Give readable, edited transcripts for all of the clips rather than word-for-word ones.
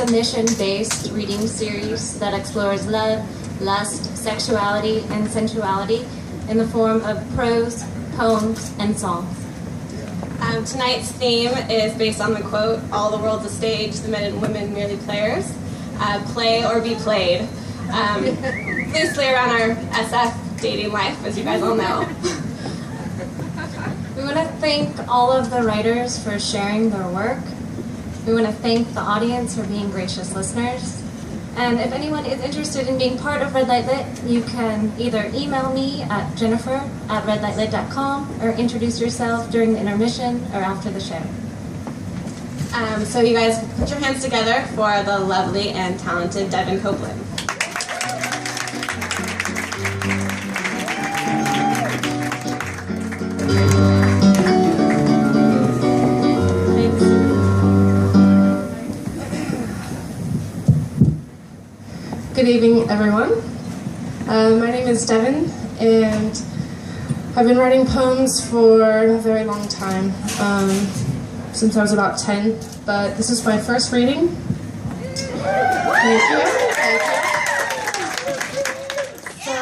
accompaniment-based reading series that explores love, lust, sexuality, and sensuality in the form of prose, poems, and songs. Tonight's theme is based on the quote, "All the world's a stage, the men and women merely players." Play or be played. Loosely around our SF dating life, as you guys all know. We want to thank all of the writers for sharing their work. We want to thank the audience for being gracious listeners. And if anyone is interested in being part of Red Light Lit, you can either email me at jennifer@redlightlit.com or introduce yourself during the intermission or after the show. So you guys put your hands together for the lovely and talented Devin Copeland. Good evening, everyone. My name is Devin, and I've been writing poems for a very long time, since I was about 10, but this is my first reading. Thank you. So,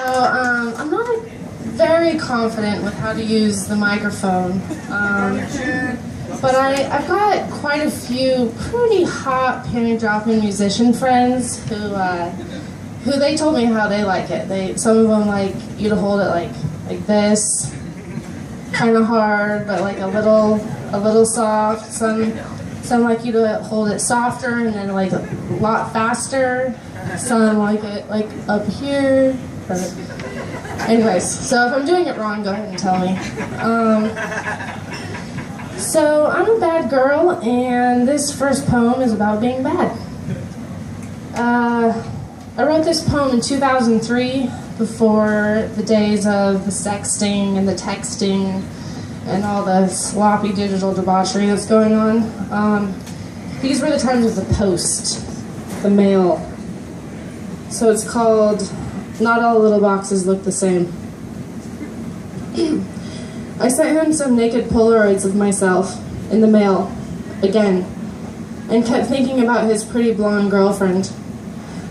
I'm not very confident with how to use the microphone, but I've got quite a few pretty hot, panty-dropping musician friends who they told me how they like it. Some of them like you to hold it like this, kind of hard, but like a little soft. Some like you to hold it softer and then like a lot faster. Some like it like up here. But anyways, so if I'm doing it wrong, go ahead and tell me. So I'm a bad girl, and this first poem is about being bad. I wrote this poem in 2003, before the days of the sexting and the texting and all the sloppy digital debauchery that's going on. These were the times of the post, the mail. So it's called Not All Little Boxes Look the Same. I sent him some naked Polaroids of myself in the mail, again, and kept thinking about his pretty blonde girlfriend.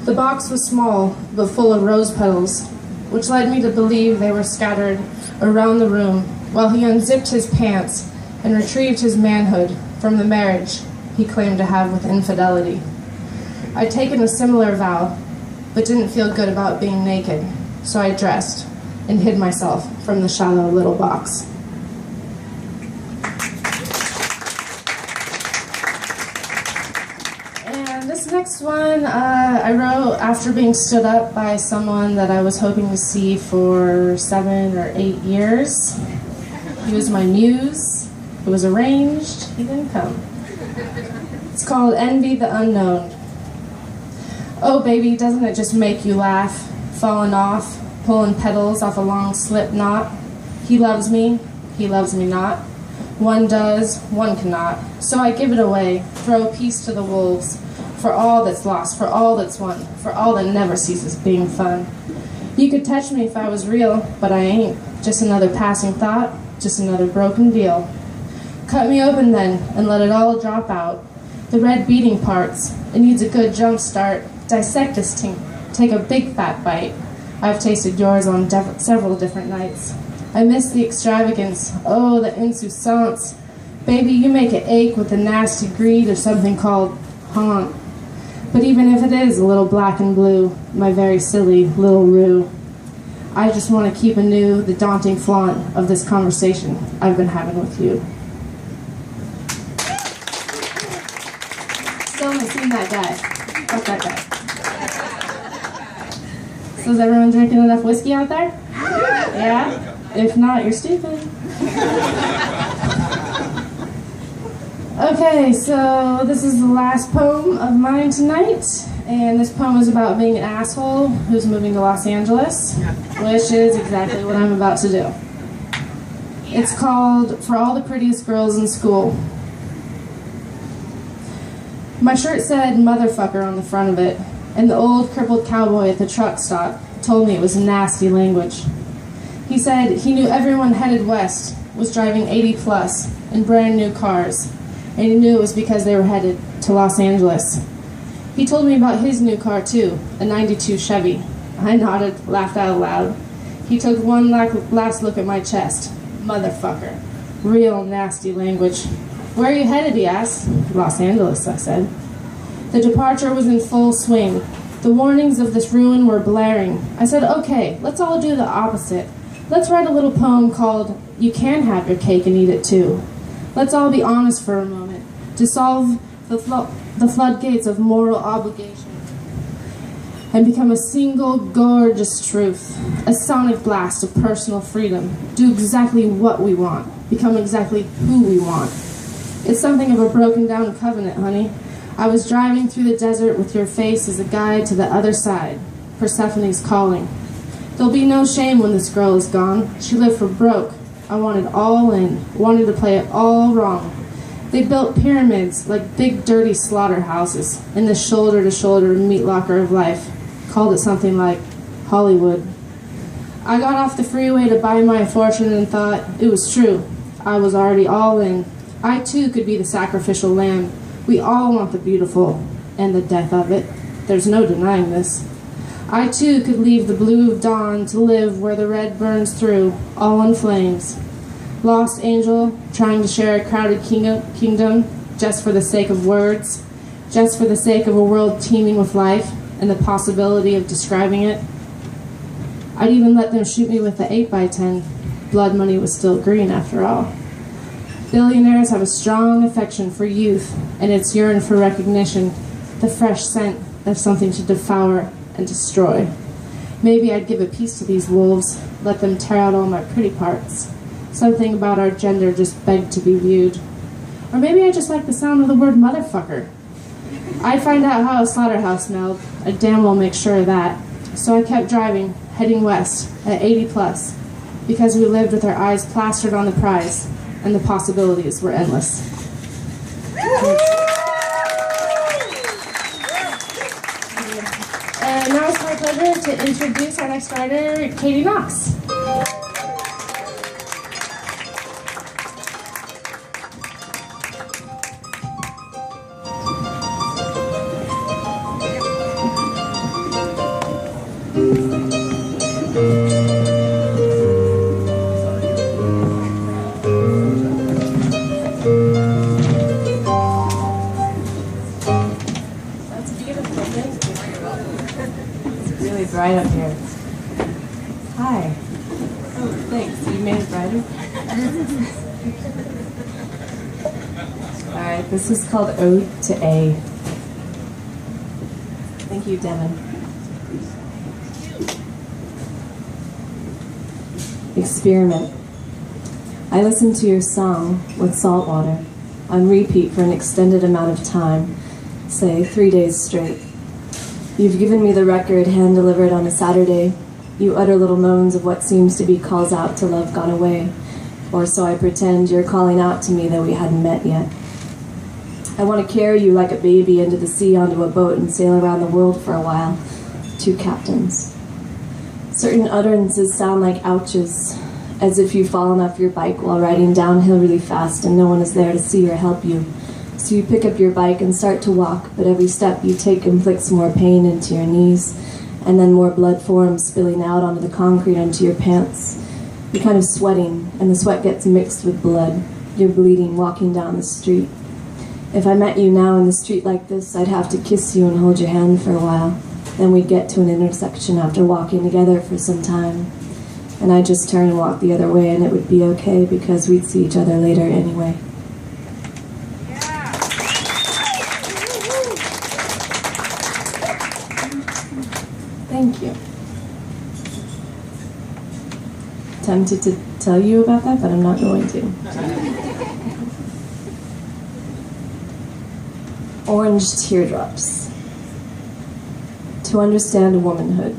The box was small, but full of rose petals, which led me to believe they were scattered around the room while he unzipped his pants and retrieved his manhood from the marriage he claimed to have with infidelity. I'd taken a similar vow, but didn't feel good about being naked, so I dressed and hid myself from the shallow little box. This next one I wrote after being stood up by someone that I was hoping to see for 7 or 8 years. He was my muse. It was arranged. He didn't come. It's called Envy the Unknown. Oh baby, doesn't it just make you laugh? Falling off, pulling petals off a long slip knot. He loves me not. One does, one cannot. So I give it away, throw peace to the wolves. For all that's lost, for all that's won, for all that never ceases being fun. You could touch me if I was real, but I ain't. Just another passing thought, just another broken deal. Cut me open then, and let it all drop out. The red beating parts, it needs a good jump start. Dissect this tink, take a big fat bite. I've tasted yours on several different nights. I miss the extravagance, oh, the insouciance. Baby, you make it ache with the nasty greed of something called haunt. But even if it is a little black and blue, my very silly little rue, I just want to keep anew the daunting flaunt of this conversation I've been having with you. Still haven't seen that guy. Fuck that guy. So is everyone drinking enough whiskey out there? Yeah? If not, you're stupid. Okay, so this is the last poem of mine tonight, and this poem is about being an asshole who's moving to Los Angeles, which is exactly what I'm about to do. It's called For All the Prettiest Girls in School. My shirt said motherfucker on the front of it, and the old crippled cowboy at the truck stop told me it was nasty language. He said he knew everyone headed west was driving 80 plus in brand new cars, and he knew it was because they were headed to Los Angeles. He told me about his new car too, a '92 Chevy. I nodded, laughed out loud. He took one last look at my chest. Motherfucker. Real nasty language. Where are you headed, he asked. Los Angeles, I said. The departure was in full swing. The warnings of this ruin were blaring. I said, okay, let's all do the opposite. Let's write a little poem called You Can Have Your Cake and Eat It Too. Let's all be honest for a moment. To solve the floodgates of moral obligation and become a single gorgeous truth, a sonic blast of personal freedom. Do exactly what we want. Become exactly who we want. It's something of a broken down covenant, honey. I was driving through the desert with your face as a guide to the other side. Persephone's calling. There'll be no shame when this girl is gone. She lived for broke. I wanted all in, wanted to play it all wrong. They built pyramids like big dirty slaughterhouses in the shoulder-to-shoulder meat locker of life. Called it something like Hollywood. I got off the freeway to buy my fortune and thought it was true. I was already all in. I too could be the sacrificial lamb. We all want the beautiful and the death of it. There's no denying this. I too could leave the blue of dawn to live where the red burns through, all in flames. Lost angel, trying to share a crowded kingdom just for the sake of words, just for the sake of a world teeming with life and the possibility of describing it. I'd even let them shoot me with the 8x10. Blood money was still green after all. Billionaires have a strong affection for youth and its yearn for recognition, the fresh scent of something to devour and destroy. Maybe I'd give a piece to these wolves, let them tear out all my pretty parts. Something about our gender just begged to be viewed. Or maybe I just like the sound of the word motherfucker. I'd find out how a slaughterhouse smelled. I'd damn well make sure of that. So I kept driving, heading west, at 80 plus, because we lived with our eyes plastered on the prize, and the possibilities were endless. And now it's my pleasure to introduce our next writer, Kati Knox. Right up here. Hi. Oh, thanks. You made it brighter? Alright, this is called Ode to A. Thank you, Devin. Experiment. I listened to your song with salt water on repeat for an extended amount of time, say 3 days straight. You've given me the record hand-delivered on a Saturday. You utter little moans of what seems to be calls out to love gone away. Or so I pretend you're calling out to me that we hadn't met yet. I want to carry you like a baby into the sea onto a boat and sail around the world for a while. 2 captains. Certain utterances sound like ouches, as if you've fallen off your bike while riding downhill really fast and no one is there to see or help you. So you pick up your bike and start to walk, but every step you take inflicts more pain into your knees, and then more blood forms spilling out onto the concrete onto your pants. You're kind of sweating, and the sweat gets mixed with blood. You're bleeding walking down the street. If I met you now in the street like this, I'd have to kiss you and hold your hand for a while. Then we'd get to an intersection after walking together for some time. And I'd just turn and walk the other way, and it would be okay because we'd see each other later anyway. Thank you. Tempted to tell you about that, but I'm not going to. Orange teardrops. To understand womanhood.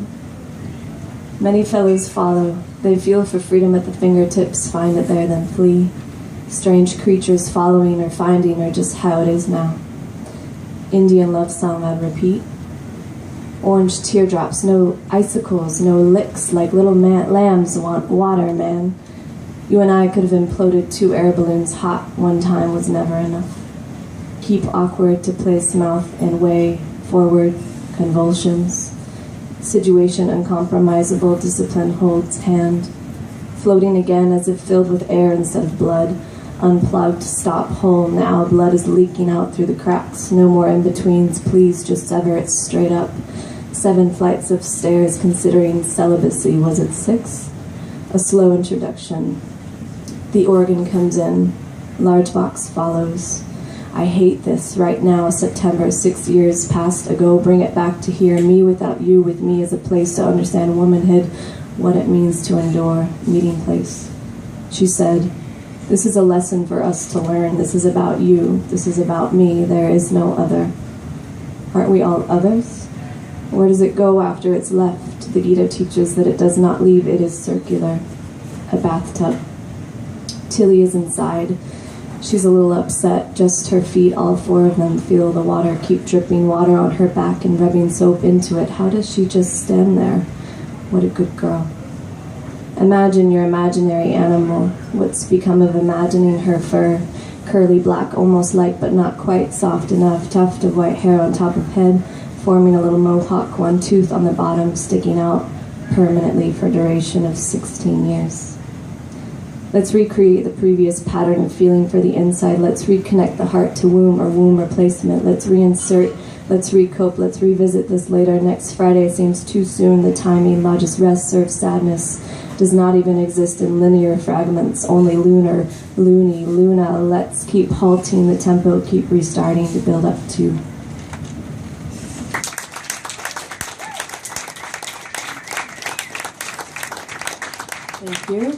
Many fellows follow. They feel for freedom at the fingertips, find it there, then flee. Strange creatures following or finding are just how it is now. Indian love song I'd repeat. Orange teardrops, no icicles, no licks, like little lambs want water, man. You and I could have imploded 2 air balloons hot one time was never enough. Keep awkward to place mouth and way forward, convulsions. Situation uncompromisable, discipline holds hand. Floating again as if filled with air instead of blood. Unplugged, stop, whole, now blood is leaking out through the cracks. No more in-betweens, please just sever it straight up. 7 flights of stairs, considering celibacy. Was it 6? A slow introduction. The organ comes in. Large box follows. I hate this. Right now, September, 6 years past ago. Bring it back to here. Me without you, with me as a place to understand womanhood, what it means to endure. Meeting place. She said, this is a lesson for us to learn. This is about you. This is about me. There is no other. Aren't we all others? Where does it go after it's left? The Gita teaches that it does not leave. It is circular. A bathtub. Tilly is inside. She's a little upset. Just her feet, all 4 of them, feel the water, keep dripping water on her back and rubbing soap into it. How does she just stand there? What a good girl. Imagine your imaginary animal. What's become of imagining her fur? Curly black, almost light but not quite soft enough. Tuft of white hair on top of head, forming a little mohawk, 1 tooth on the bottom sticking out permanently for duration of 16 years. Let's recreate the previous pattern of feeling for the inside. Let's reconnect the heart to womb or womb replacement. Let's reinsert. Let's recope. Let's revisit this later. Next Friday seems too soon. The timing, lodges rest, serves sadness. Does not even exist in linear fragments. Only lunar, loony, luna. Let's keep halting the tempo. Keep restarting to build up to. Thank you.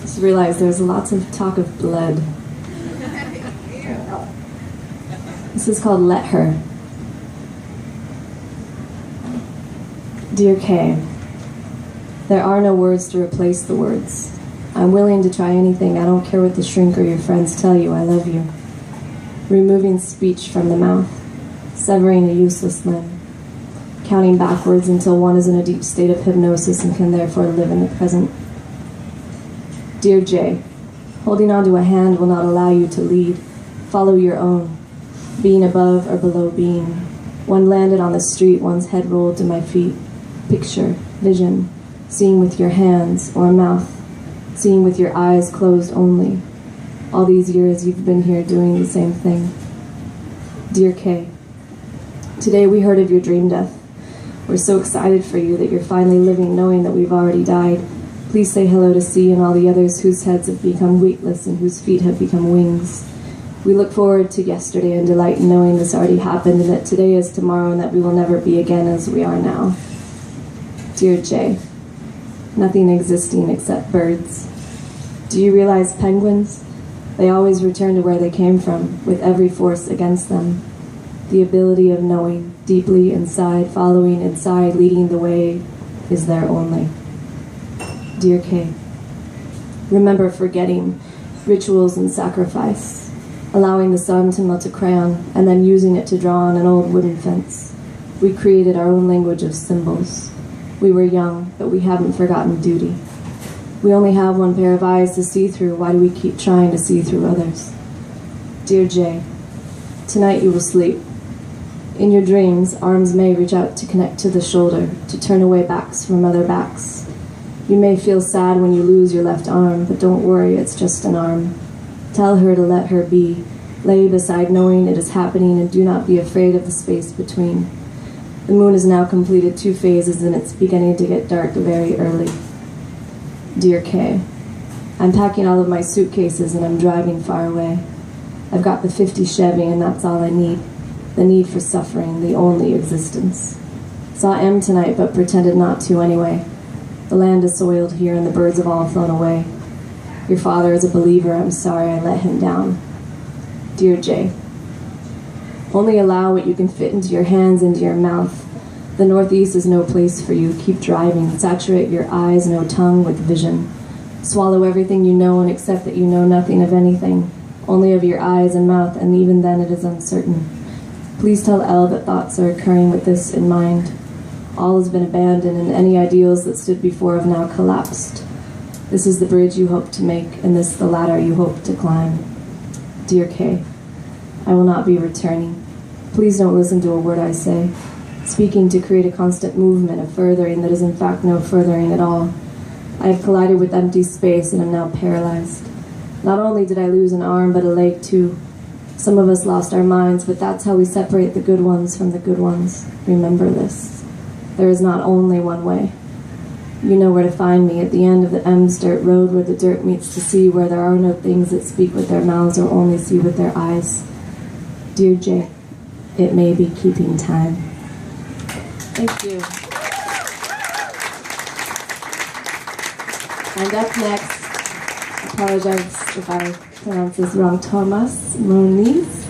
Just realized there's lots of talk of blood. This is called Let Her. Dear Kay, there are no words to replace the words. I'm willing to try anything. I don't care what the shrink or your friends tell you. I love you. Removing speech from the mouth. Severing a useless limb. Counting backwards until one is in a deep state of hypnosis and can therefore live in the present. Dear Jay, holding on to a hand will not allow you to lead. Follow your own. Being above or below being. One landed on the street, one's head rolled to my feet. Picture, vision, seeing with your hands or mouth, seeing with your eyes closed only. All these years you've been here doing the same thing. Dear Kay, today we heard of your dream death. We're so excited for you that you're finally living knowing that we've already died. Please say hello to C and all the others whose heads have become weightless and whose feet have become wings. We look forward to yesterday and delight in knowing this already happened and that today is tomorrow and that we will never be again as we are now. Dear Jay, nothing existing except birds. Do you realize penguins? They always return to where they came from, with every force against them. The ability of knowing, deeply inside, following inside, leading the way, is there only. Dear Kay, remember forgetting rituals and sacrifice. Allowing the sun to melt a crayon, and then using it to draw on an old wooden fence. We created our own language of symbols. We were young, but we haven't forgotten duty. We only have 1 pair of eyes to see through. Why do we keep trying to see through others? Dear Jay, tonight you will sleep. In your dreams, arms may reach out to connect to the shoulder, to turn away backs from other backs. You may feel sad when you lose your left arm, but don't worry, it's just an arm. Tell her to let her be. Lay beside knowing it is happening and do not be afraid of the space between. The moon has now completed 2 phases and it's beginning to get dark very early. Dear Kay, I'm packing all of my suitcases and I'm driving far away. I've got the 50 Chevy and that's all I need. The need for suffering, the only existence. Saw M tonight but pretended not to anyway. The land is soiled here and the birds have all flown away. Your father is a believer. I'm sorry I let him down. Dear Jay, only allow what you can fit into your hands, into your mouth. The Northeast is no place for you. Keep driving. Saturate your eyes, no tongue, with vision. Swallow everything you know and accept that you know nothing of anything, only of your eyes and mouth, and even then it is uncertain. Please tell Elle that thoughts are occurring with this in mind. All has been abandoned and any ideals that stood before have now collapsed. This is the bridge you hope to make, and this the ladder you hope to climb. Dear Kay, I will not be returning. Please don't listen to a word I say. Speaking to create a constant movement, a furthering that is in fact no furthering at all. I have collided with empty space and am now paralyzed. Not only did I lose an arm, but a leg too. Some of us lost our minds, but that's how we separate the good ones from the good ones. Remember this. There is not only one way. You know where to find me, at the end of the M's dirt road where the dirt meets the sea, where there are no things that speak with their mouths or only see with their eyes. Dear Jay, it may be keeping time. Thank you. And up next, I apologize if I pronounce this wrong, Thomas Moniz.